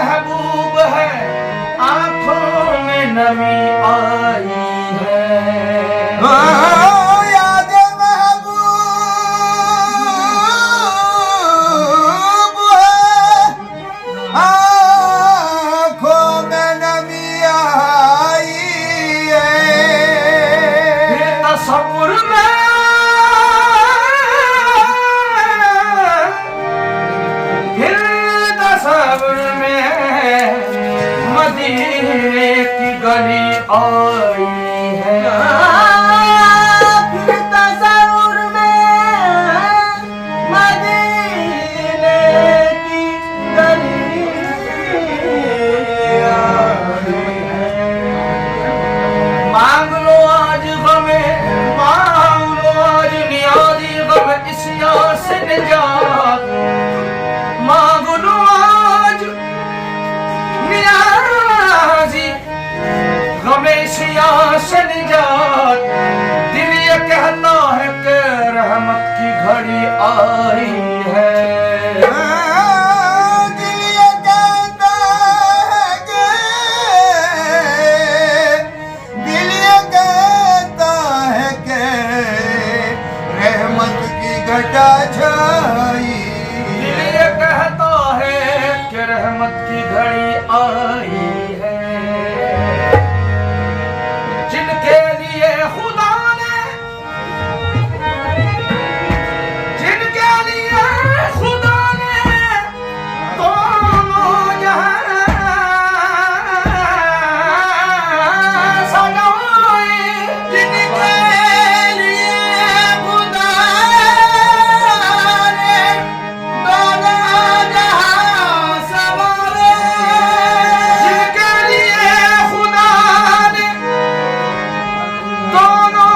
महबूब है, आंखों में नमी आई है। याद महबूब है, आंखों में नमी आई है। फिर तसव्वुर में मदीने की गली आई है। फिर तसव्वुर में मदीने की गली आई है। मांग लो आज गमे, मांग लो आज नियाज़ी गम इस यार से निजात। मांग लो आज नियाज़ी गम इस यार से निजात। दिल ये कहता है कि रहमत की घड़ी आई है। दिल ये कहता है कि, दिल ये कहता है कि रहमत की घटा छाई। दिल ये कहता है कि रहमत की घड़ी आई है। जिनके लिए खुदा ने, जिनके लिए खुदा ने दोनों जहां सजाए। जिनके लिए खुदा ने दोनों जहां संवारे। जिनके लिए खुदा ने दोनों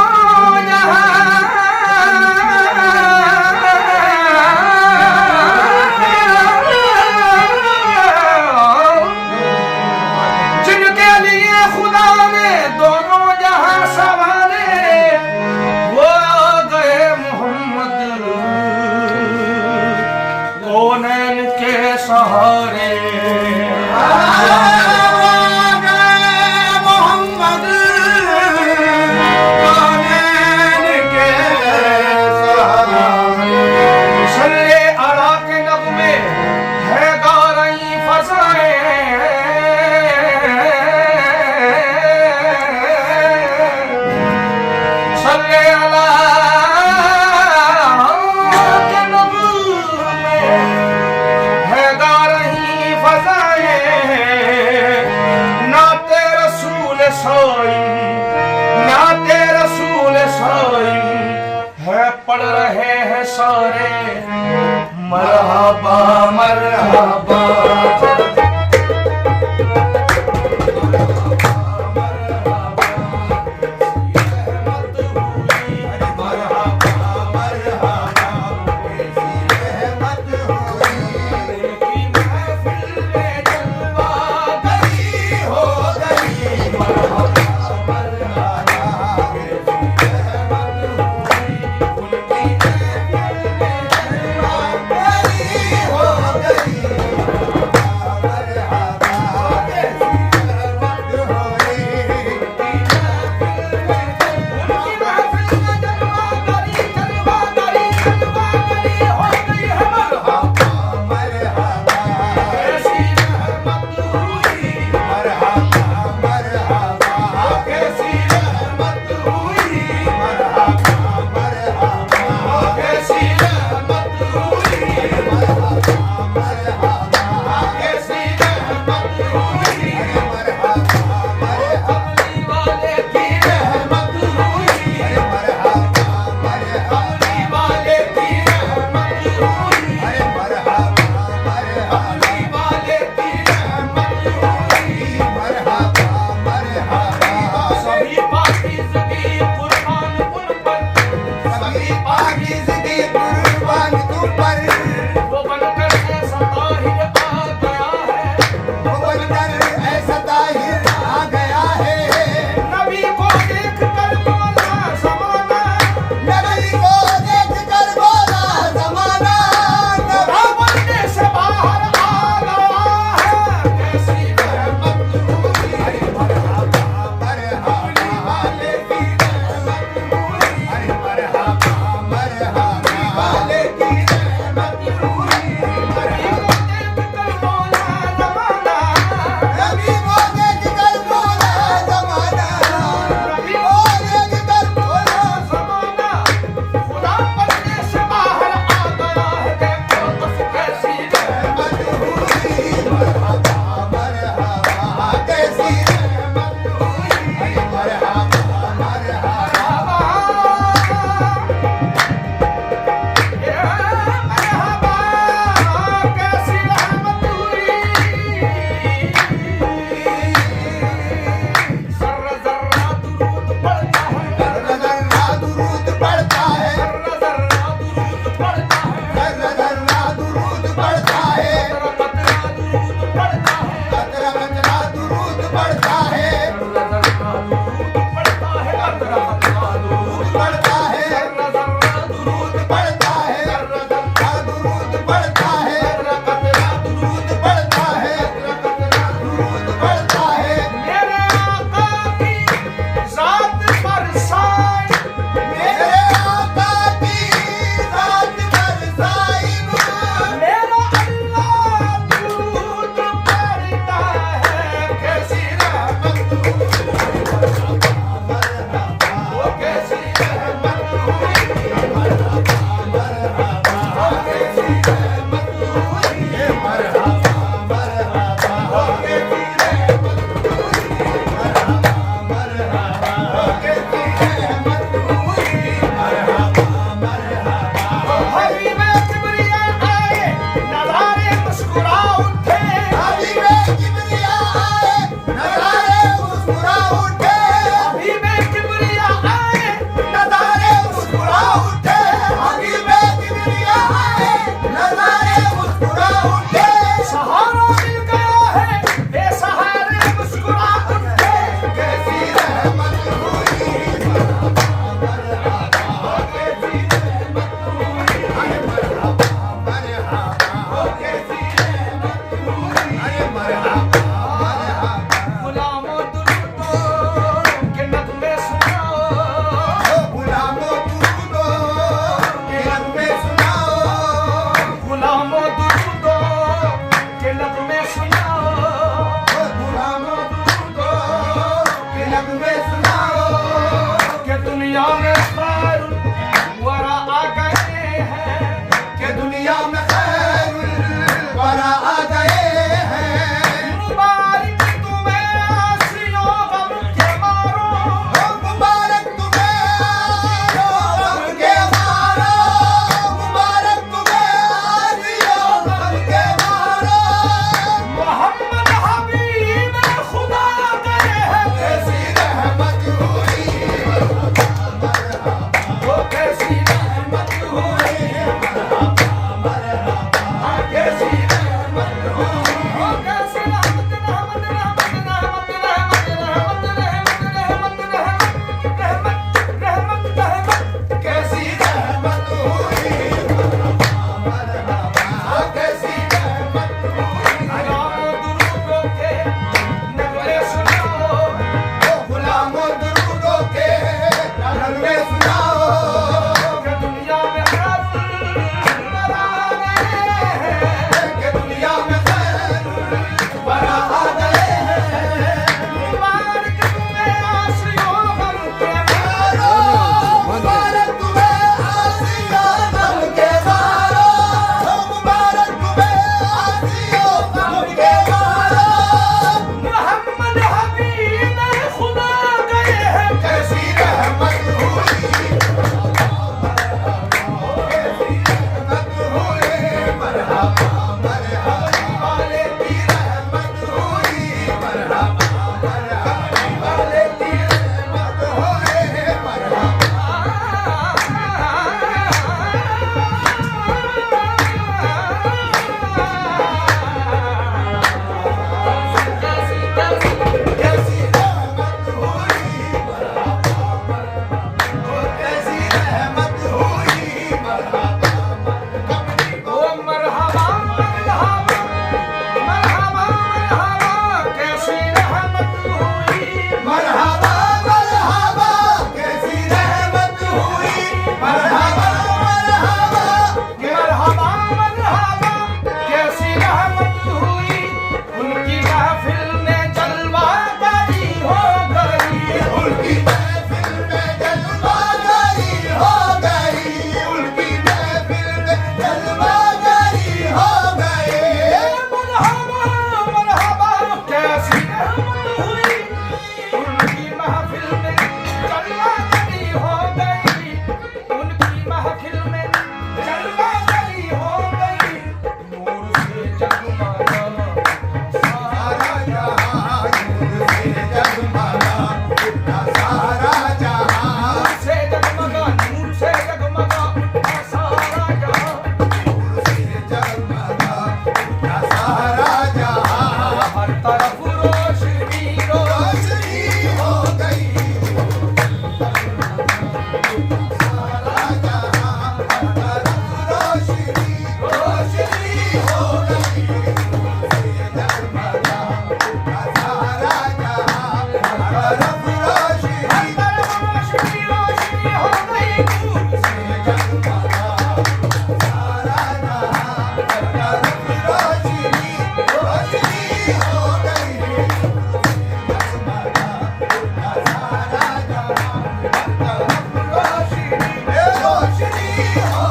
जिनके लिए खुदा ने दोनों जहां संवारे, वो आ गए मोहम्मद कौनैन के सहारे। मोहम्मद कौनैन के सहारे। सल्ले अला के नग़्मे है गा रही फज़ाएं। सल्ले अला के नग़्मे है गा रही फज़ाएं। नाते रसूल साईं, नाते रसूल साईं है पढ़ रहे हैं सारे। मरहबा मरहबा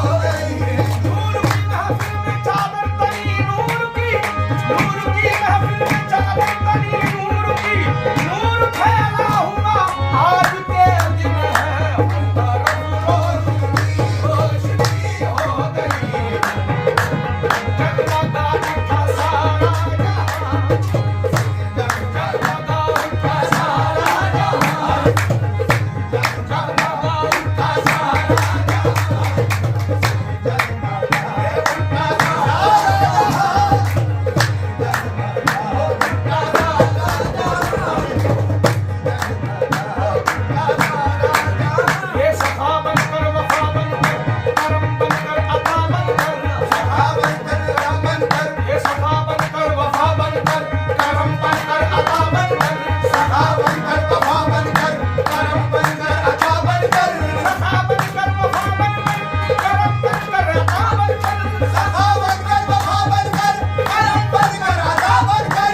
नूर की महफिल में चादर तनी नूर की महफिल में चादर तनी नूर की नूर फैला हुआ आज के दिन है रोशनी हो गई जगमगा उठा सारा जहां जगमगा उठा सारा जहां जगमगा उठा सारा ये सखा बनकर वफा बनकर करम बनकर अता बनकर ये सखा बनकर वफा बनकर करम बनकर अता बनकर सखा बनकर वफा बनकर करम बनकर अता बनकर सखा बनकर वफा बनकर करम बनकर अता बनकर सखा बनकर वफा बनकर करम बनकर अता बनकर